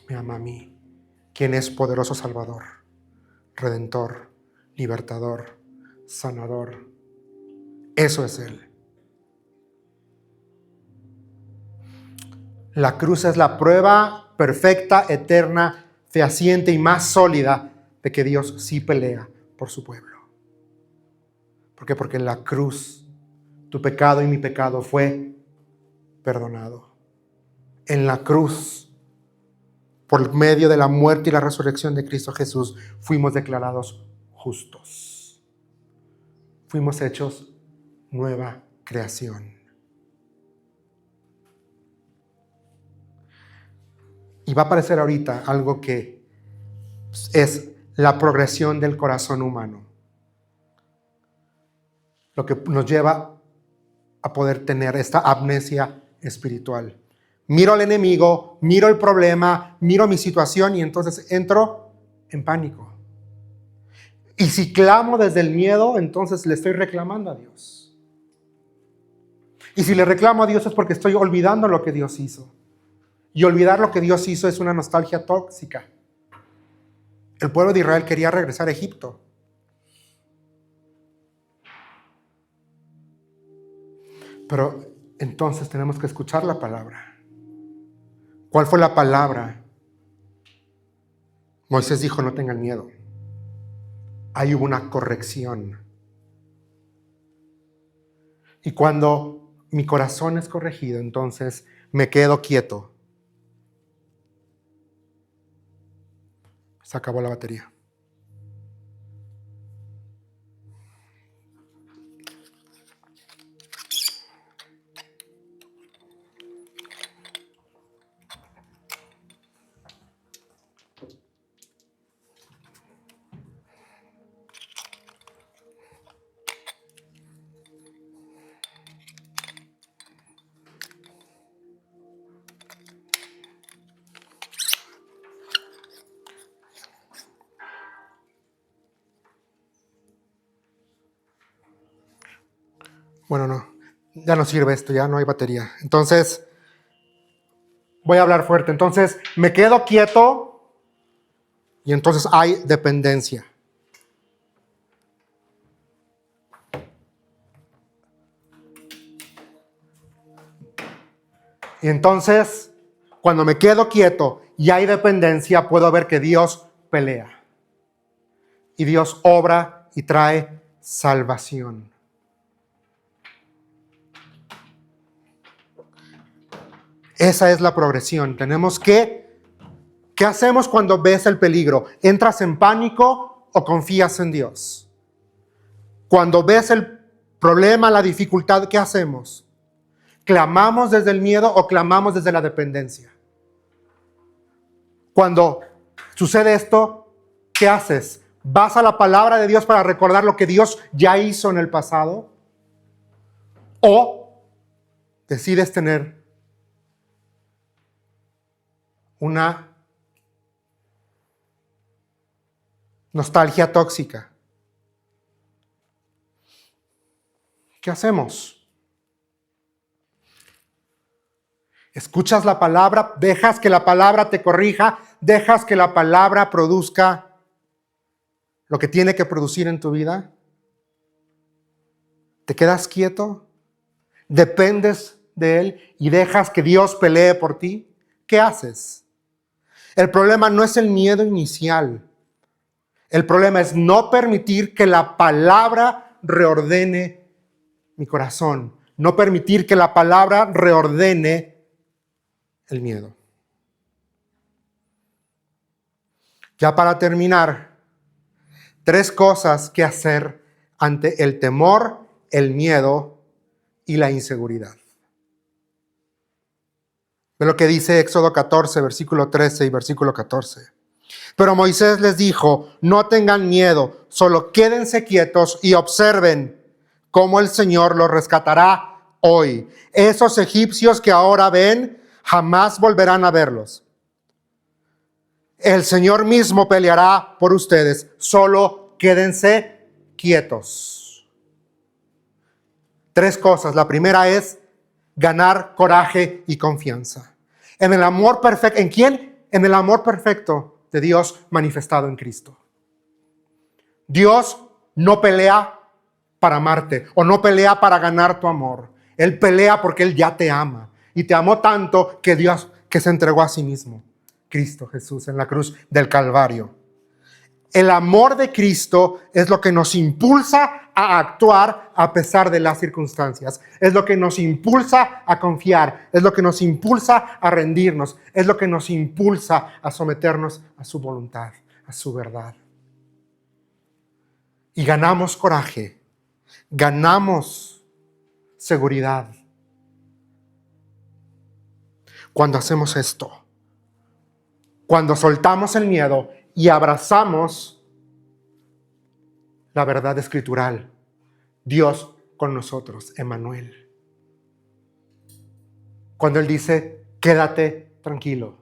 me ama a mí. Quién es poderoso Salvador, Redentor, Libertador, Sanador. Eso es Él. La cruz es la prueba perfecta, eterna, fehaciente y más sólida de que Dios sí pelea por su pueblo. ¿Por qué? Porque en la cruz tu pecado y mi pecado fue perdonado. En la cruz, por medio de la muerte y la resurrección de Cristo Jesús, fuimos declarados justos. Fuimos hechos nueva creación. Y va a aparecer ahorita algo que es la progresión del corazón humano. Lo que nos lleva a poder tener esta amnesia espiritual. Miro al enemigo, miro el problema, miro mi situación y entonces entro en pánico. Y si clamo desde el miedo, entonces le estoy reclamando a Dios. Y si le reclamo a Dios es porque estoy olvidando lo que Dios hizo. Y olvidar lo que Dios hizo es una nostalgia tóxica. El pueblo de Israel quería regresar a Egipto. Pero entonces tenemos que escuchar la palabra. ¿Cuál fue la palabra? Moisés dijo, no tengan miedo. Ahí hubo una corrección. Y cuando mi corazón es corregido, entonces me quedo quieto. Se acabó la batería. Bueno, no, ya no sirve esto, ya no hay batería. Entonces, voy a hablar fuerte. Entonces, me quedo quieto y entonces hay dependencia. Y entonces, cuando me quedo quieto y hay dependencia, puedo ver que Dios pelea. Y Dios obra y trae salvación. Esa es la progresión. Tenemos que, ¿qué hacemos cuando ves el peligro? ¿Entras en pánico o confías en Dios? Cuando ves el problema, la dificultad, ¿qué hacemos? ¿Clamamos desde el miedo o clamamos desde la dependencia? Cuando sucede esto, ¿qué haces? ¿Vas a la palabra de Dios para recordar lo que Dios ya hizo en el pasado? ¿O decides tener una nostalgia tóxica? ¿Qué hacemos? ¿Escuchas la palabra? ¿Dejas que la palabra te corrija? ¿Dejas que la palabra produzca lo que tiene que producir en tu vida? ¿Te quedas quieto? ¿Dependes de Él y dejas que Dios pelee por ti? ¿Qué haces? El problema no es el miedo inicial. El problema es no permitir que la palabra reordene mi corazón. No permitir que la palabra reordene el miedo. Ya para terminar, 3 cosas que hacer ante el temor, el miedo y la inseguridad. Ve lo que dice Éxodo 14, versículo 13 y versículo 14. Pero Moisés les dijo, no tengan miedo, solo quédense quietos y observen cómo el Señor los rescatará hoy. Esos egipcios que ahora ven, jamás volverán a verlos. El Señor mismo peleará por ustedes, solo quédense quietos. 3 cosas. La primera es ganar coraje y confianza. En el amor perfecto. ¿En quién? En el amor perfecto de Dios manifestado en Cristo. Dios no pelea para amarte o no pelea para ganar tu amor. Él pelea porque Él ya te ama. Y te amó tanto que Dios que se entregó a sí mismo. Cristo Jesús en la cruz del Calvario. El amor de Cristo es lo que nos impulsa a actuar a pesar de las circunstancias. Es lo que nos impulsa a confiar. Es lo que nos impulsa a rendirnos. Es lo que nos impulsa a someternos a su voluntad, a su verdad. Y ganamos coraje. Ganamos seguridad. Cuando hacemos esto. Cuando soltamos el miedo y abrazamos la verdad escritural. Dios con nosotros, Emmanuel. Cuando Él dice, quédate tranquilo.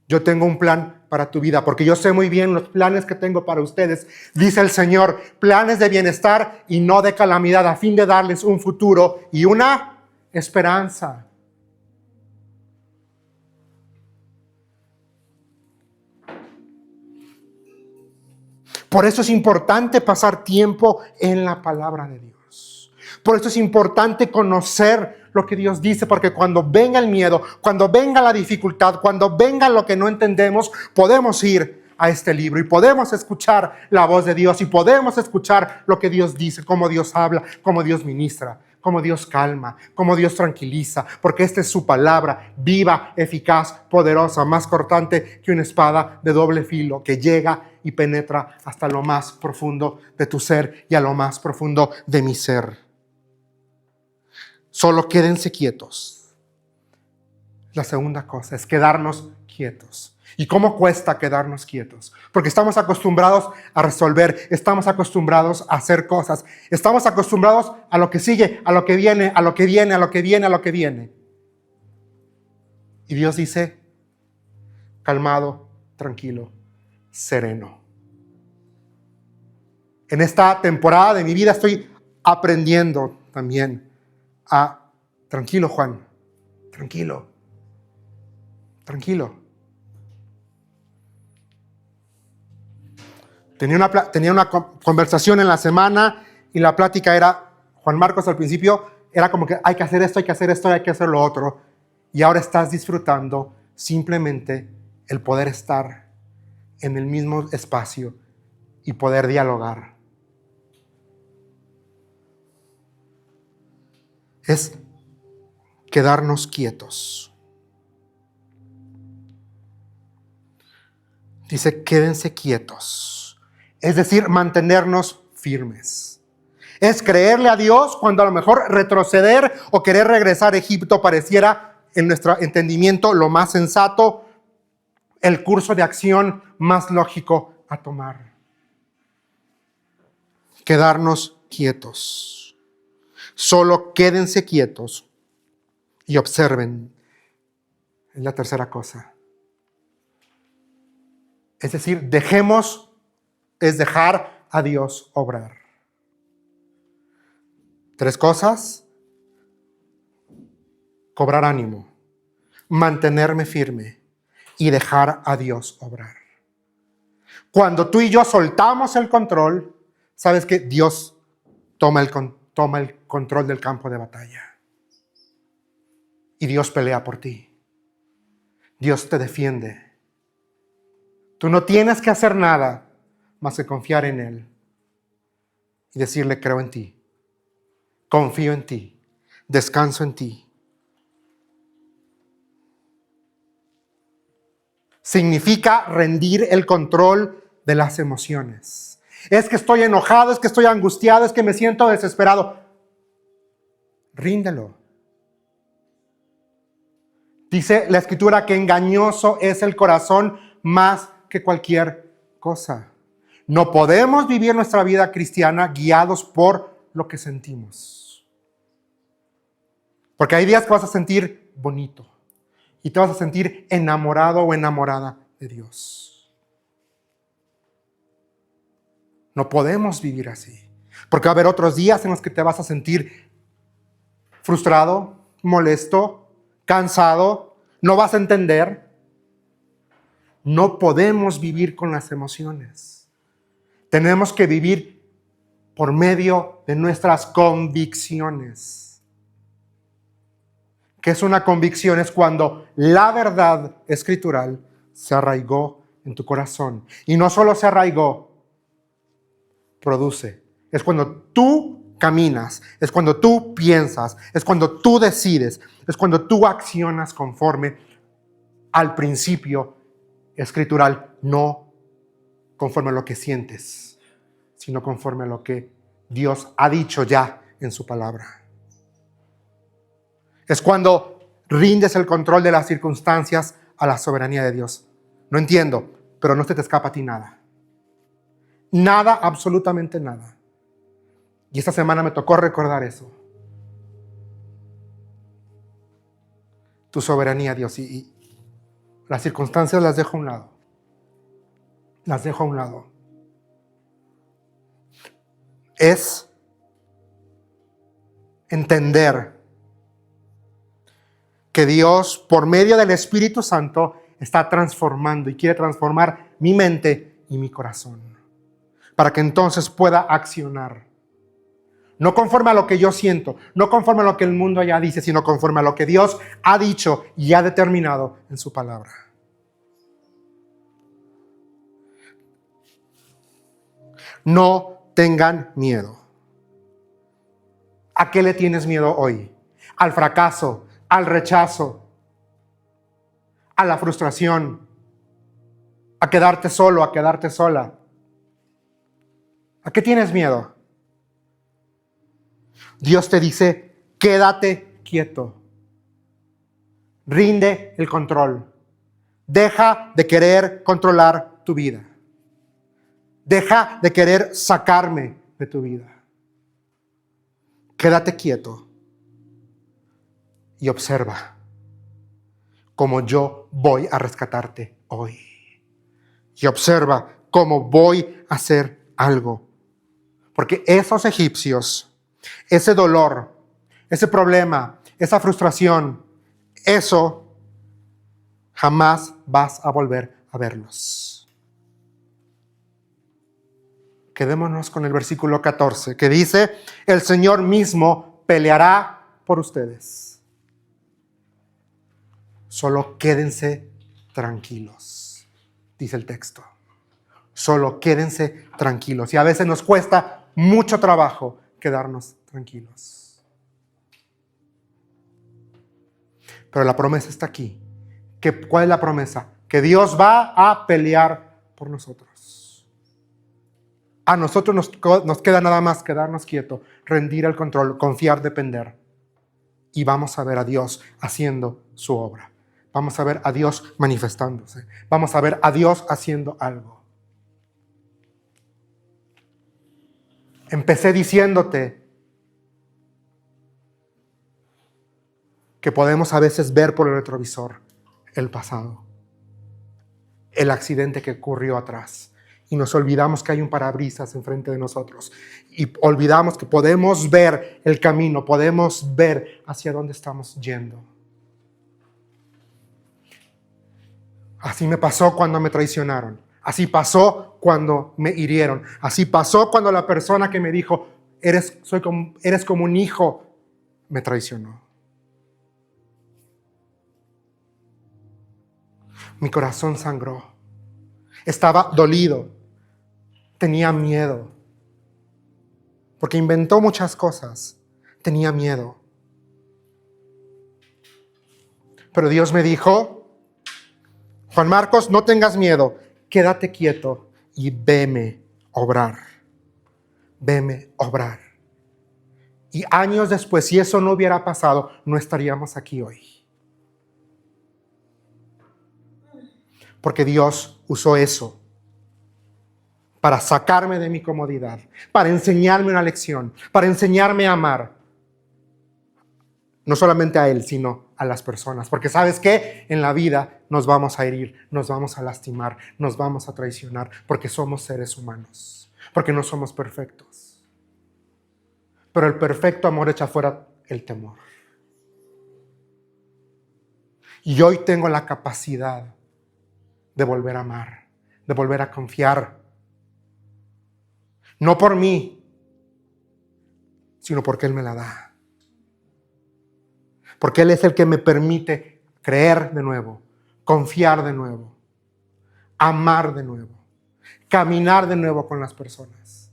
Yo tengo un plan para tu vida, porque yo sé muy bien los planes que tengo para ustedes. Dice el Señor, planes de bienestar y no de calamidad, a fin de darles un futuro y una esperanza. Por eso es importante pasar tiempo en la palabra de Dios. Por eso es importante conocer lo que Dios dice, porque cuando venga el miedo, cuando venga la dificultad, cuando venga lo que no entendemos, podemos ir a este libro y podemos escuchar la voz de Dios y podemos escuchar lo que Dios dice, cómo Dios habla, cómo Dios ministra, cómo Dios calma, cómo Dios tranquiliza, porque esta es su palabra, viva, eficaz, poderosa, más cortante que una espada de doble filo, que llega y penetra hasta lo más profundo de tu ser y a lo más profundo de mi ser. Solo quédense quietos. La segunda cosa es quedarnos quietos. ¿Y cómo cuesta quedarnos quietos? Porque estamos acostumbrados a resolver, estamos acostumbrados a hacer cosas, estamos acostumbrados a lo que sigue, a lo que viene, a lo que viene, a lo que viene, a lo que viene. Y Dios dice, calmado, tranquilo, sereno. En esta temporada de mi vida estoy aprendiendo también a, tranquilo Juan, tranquilo, tranquilo. Tenía una conversación en la semana y la plática era, Juan Marcos al principio era como que hay que hacer esto, hay que hacer esto, hay que hacer lo otro. Y ahora estás disfrutando simplemente el poder estar en el mismo espacio y poder dialogar. Es quedarnos quietos. Dice, quédense quietos. Es decir, mantenernos firmes. Es creerle a Dios cuando a lo mejor retroceder o querer regresar a Egipto pareciera en nuestro entendimiento lo más sensato, el curso de acción más lógico a tomar. Quedarnos quietos. Solo quédense quietos y observen. Es la tercera cosa. Es decir, dejar a Dios obrar. 3 cosas. Cobrar ánimo, mantenerme firme y dejar a Dios obrar. Cuando tú y yo soltamos el control, sabes que Dios toma el control del campo de batalla. Y Dios pelea por ti. Dios te defiende. Tú no tienes que hacer nada más que confiar en Él y decirle: creo en ti, confío en ti, descanso en ti. Significa rendir el control de las emociones. Es que estoy enojado, es que estoy angustiado, es que me siento desesperado. Ríndelo. Dice la Escritura que engañoso es el corazón más que cualquier cosa. No podemos vivir nuestra vida cristiana guiados por lo que sentimos. Porque hay días que vas a sentir bonito y te vas a sentir enamorado o enamorada de Dios. No podemos vivir así. Porque va a haber otros días en los que te vas a sentir frustrado, molesto, cansado, no vas a entender. No podemos vivir con las emociones. Tenemos que vivir por medio de nuestras convicciones. ¿Qué es una convicción? Es cuando la verdad escritural se arraigó en tu corazón. Y no solo se arraigó, produce. Es cuando tú caminas, es cuando tú piensas, es cuando tú decides, es cuando tú accionas conforme al principio escritural, no conforme a lo que sientes, sino conforme a lo que Dios ha dicho ya en su palabra. Es cuando rindes el control de las circunstancias a la soberanía de Dios. No entiendo, pero no se te escapa a ti nada. Nada, absolutamente nada. Y esta semana me tocó recordar eso. Tu soberanía, Dios. Y las circunstancias las dejo a un lado. Las dejo a un lado. Es entender que Dios, por medio del Espíritu Santo, está transformando y quiere transformar mi mente y mi corazón, para que entonces pueda accionar. No conforme a lo que yo siento, no conforme a lo que el mundo ya dice, sino conforme a lo que Dios ha dicho y ha determinado en su palabra. No tengan miedo. ¿A qué le tienes miedo hoy? ¿Al fracaso? ¿Al rechazo? ¿A la frustración? ¿A quedarte solo? ¿A quedarte sola? ¿A qué tienes miedo? Dios te dice: quédate quieto. Rinde el control. Deja de querer controlar tu vida. Deja de querer sacarme de tu vida. Quédate quieto y observa cómo yo voy a rescatarte hoy. Y observa cómo voy a hacer algo. Porque esos egipcios, ese dolor, ese problema, esa frustración, eso jamás vas a volver a verlos. Quedémonos con el versículo 14, que dice: el Señor mismo peleará por ustedes. Solo quédense tranquilos, dice el texto. Solo quédense tranquilos. Y a veces nos cuesta mucho trabajo quedarnos tranquilos. Pero la promesa está aquí. ¿Cuál es la promesa? Que Dios va a pelear por nosotros. A nosotros nos queda nada más quedarnos quietos, rendir el control, confiar, depender. Y vamos a ver a Dios haciendo su obra. Vamos a ver a Dios manifestándose. Vamos a ver a Dios haciendo algo. Empecé diciéndote que podemos a veces ver por el retrovisor el pasado, el accidente que ocurrió atrás. Y nos olvidamos que hay un parabrisas enfrente de nosotros. Y olvidamos que podemos ver el camino, podemos ver hacia dónde estamos yendo. Así me pasó cuando me traicionaron. Así pasó cuando me hirieron. Así pasó cuando la persona que me dijo, eres como un hijo, me traicionó. Mi corazón sangró. Estaba dolido. Tenía miedo. Porque inventó muchas cosas. Tenía miedo. Pero Dios me dijo, Juan Marcos, no tengas miedo. Quédate quieto y veme obrar. Veme obrar. Y años después, si eso no hubiera pasado, no estaríamos aquí hoy. Porque Dios usó eso para sacarme de mi comodidad, para enseñarme una lección, para enseñarme a amar. No solamente a Él, sino a las personas. Porque ¿sabes qué? En la vida nos vamos a herir, nos vamos a lastimar, nos vamos a traicionar, porque somos seres humanos, porque no somos perfectos. Pero el perfecto amor echa fuera el temor. Y hoy tengo la capacidad de volver a amar, de volver a confiar. No por mí, sino porque Él me la da. Porque Él es el que me permite creer de nuevo, confiar de nuevo, amar de nuevo, caminar de nuevo con las personas.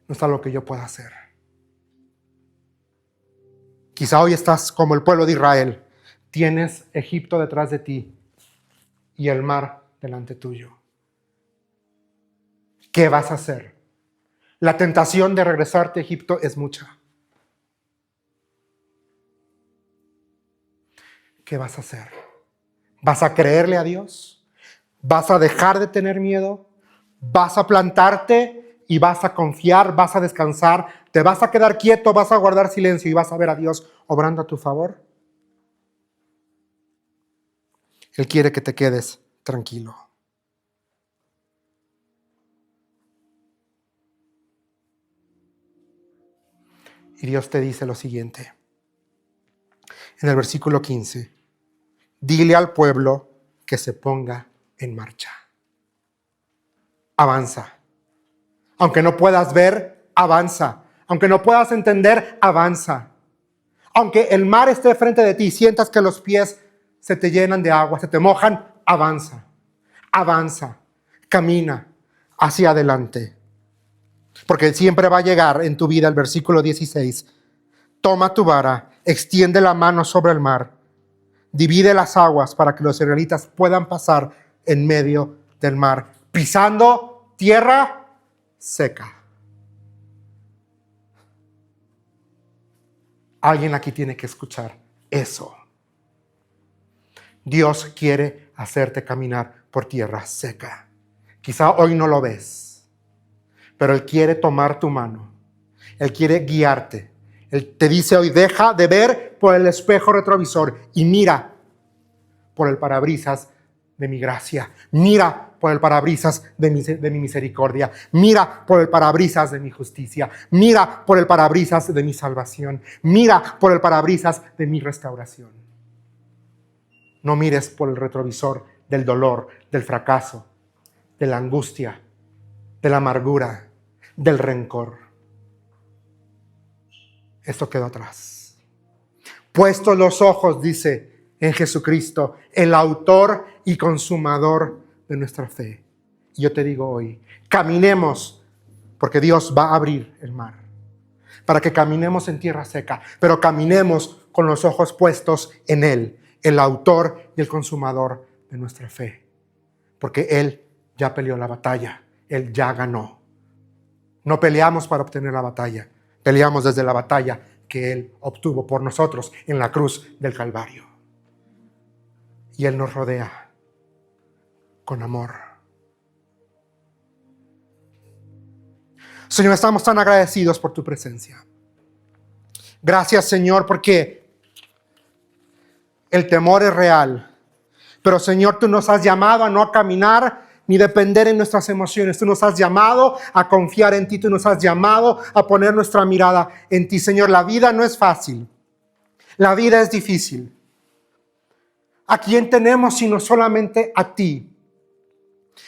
No está lo que yo pueda hacer. Quizá hoy estás como el pueblo de Israel. Tienes Egipto detrás de ti y el mar delante tuyo. ¿Qué vas a hacer? La tentación de regresarte a Egipto es mucha. ¿Qué vas a hacer? ¿Vas a creerle a Dios? ¿Vas a dejar de tener miedo? ¿Vas a plantarte y vas a confiar? ¿Vas a descansar? ¿Te vas a quedar quieto? ¿Vas a guardar silencio y vas a ver a Dios obrando a tu favor? Él quiere que te quedes tranquilo. Y Dios te dice lo siguiente. En el versículo 15. Dile al pueblo que se ponga en marcha. Avanza. Aunque no puedas ver, avanza. Aunque no puedas entender, avanza. Aunque el mar esté frente de ti y sientas que los pies se te llenan de agua, se te mojan, avanza. Avanza. Camina hacia adelante. Porque siempre va a llegar en tu vida el versículo 16. Toma tu vara, extiende la mano sobre el mar, divide las aguas para que los israelitas puedan pasar en medio del mar, pisando tierra seca. Alguien aquí tiene que escuchar eso. Dios quiere hacerte caminar por tierra seca. Quizá hoy no lo ves, pero Él quiere tomar tu mano. Él quiere guiarte. Él te dice hoy, deja de ver por el espejo retrovisor y mira por el parabrisas de mi gracia. Mira por el parabrisas de mi misericordia. Mira por el parabrisas de mi justicia. Mira por el parabrisas de mi salvación. Mira por el parabrisas de mi restauración. No mires por el retrovisor del dolor, del fracaso, de la angustia, de la amargura, del rencor. Esto quedó atrás. Puestos los ojos, dice, en Jesucristo, el autor y consumador de nuestra fe. Y yo te digo hoy, caminemos, porque Dios va a abrir el mar, para que caminemos en tierra seca, pero caminemos con los ojos puestos en Él, el autor y el consumador de nuestra fe, porque Él ya peleó la batalla. Él ya ganó. No peleamos para obtener la batalla. Peleamos desde la batalla que Él obtuvo por nosotros en la cruz del Calvario. Y Él nos rodea con amor. Señor, estamos tan agradecidos por tu presencia. Gracias, Señor, porque el temor es real. Pero, Señor, tú nos has llamado a no caminar ni depender en nuestras emociones. Tú nos has llamado a confiar en ti. Tú nos has llamado a poner nuestra mirada en ti. Señor, la vida no es fácil. La vida es difícil. ¿A quién tenemos sino solamente a ti?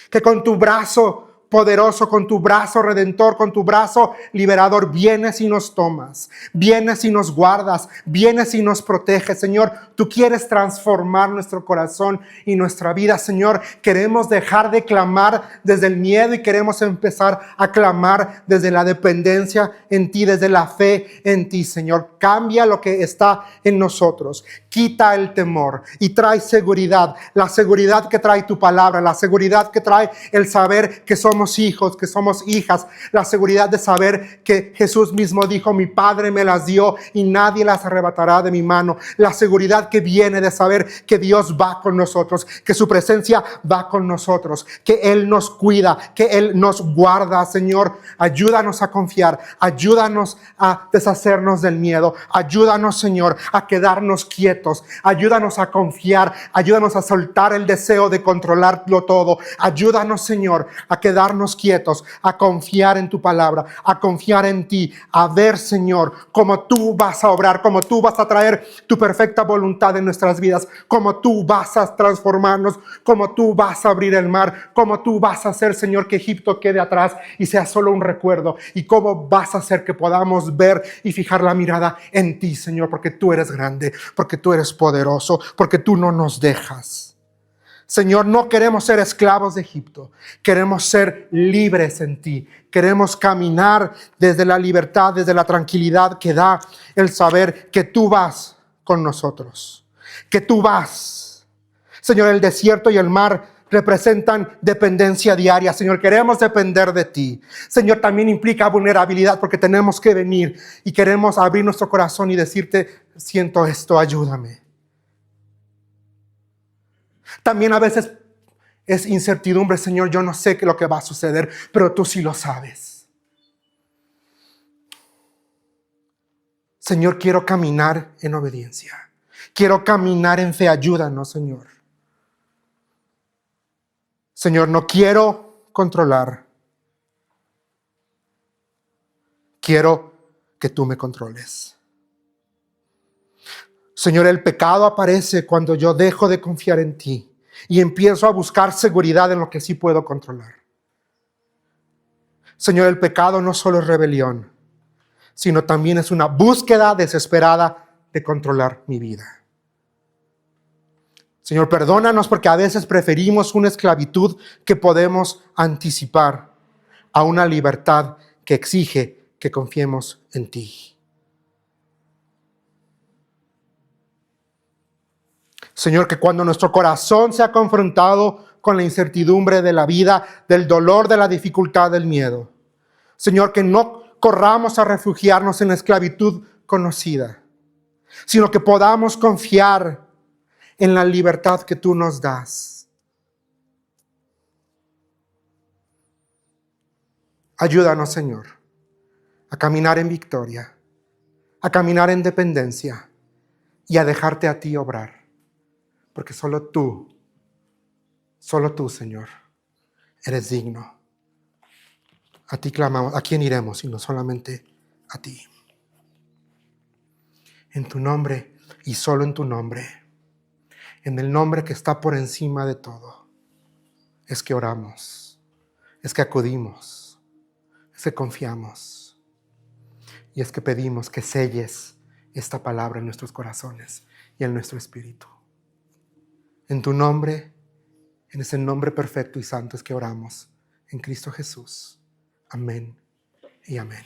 Que con tu brazo poderoso, con tu brazo redentor, con tu brazo liberador, vienes y nos tomas, vienes y nos guardas, vienes y nos proteges. Señor, tú quieres transformar nuestro corazón y nuestra vida. Señor, queremos dejar de clamar desde el miedo y queremos empezar a clamar desde la dependencia en ti, desde la fe en ti. Señor, cambia lo que está en nosotros, quita el temor y trae seguridad, la seguridad que trae tu palabra, la seguridad que trae el saber que somos hijos, que somos hijas, la seguridad de saber que Jesús mismo dijo: mi Padre me las dio y nadie las arrebatará de mi mano. La seguridad que viene de saber que Dios va con nosotros, que su presencia va con nosotros, que Él nos cuida, que Él nos guarda. Señor, ayúdanos a confiar, ayúdanos a deshacernos del miedo, ayúdanos, Señor, a quedarnos quietos, ayúdanos a confiar, ayúdanos a soltar el deseo de controlarlo todo, ayúdanos, Señor, a quedarnos quietos, a confiar en tu palabra, a confiar en ti, a ver, Señor, cómo tú vas a obrar, cómo tú vas a traer tu perfecta voluntad en nuestras vidas, cómo tú vas a transformarnos, cómo tú vas a abrir el mar, cómo tú vas a hacer, Señor, que Egipto quede atrás y sea solo un recuerdo, y cómo vas a hacer que podamos ver y fijar la mirada en ti, Señor, porque tú eres grande, porque tú eres poderoso, porque tú no nos dejas. Señor, no queremos ser esclavos de Egipto, queremos ser libres en ti, queremos caminar desde la libertad, desde la tranquilidad que da el saber que tú vas con nosotros, que tú vas. Señor, el desierto y el mar representan dependencia diaria. Señor, queremos depender de ti. Señor, también implica vulnerabilidad porque tenemos que venir y queremos abrir nuestro corazón y decirte: siento esto, ayúdame. También a veces es incertidumbre. Señor, yo no sé qué es lo que va a suceder, pero tú sí lo sabes. Señor, quiero caminar en obediencia. Quiero caminar en fe. Ayúdanos, Señor. Señor, no quiero controlar. Quiero que tú me controles. Señor, el pecado aparece cuando yo dejo de confiar en ti y empiezo a buscar seguridad en lo que sí puedo controlar. Señor, el pecado no solo es rebelión, sino también es una búsqueda desesperada de controlar mi vida. Señor, perdónanos porque a veces preferimos una esclavitud que podemos anticipar a una libertad que exige que confiemos en ti. Señor, que cuando nuestro corazón sea confrontado con la incertidumbre de la vida, del dolor, de la dificultad, del miedo, Señor, que no corramos a refugiarnos en la esclavitud conocida, sino que podamos confiar en la libertad que tú nos das. Ayúdanos, Señor, a caminar en victoria, a caminar en dependencia y a dejarte a ti obrar. Porque solo tú, Señor, eres digno. A ti clamamos. ¿A quién iremos sino solamente a ti? En tu nombre y solo en tu nombre, en el nombre que está por encima de todo, es que oramos, es que acudimos, es que confiamos y es que pedimos que selles esta palabra en nuestros corazones y en nuestro espíritu. En tu nombre, en ese nombre perfecto y santo es que oramos, en Cristo Jesús. Amén y amén.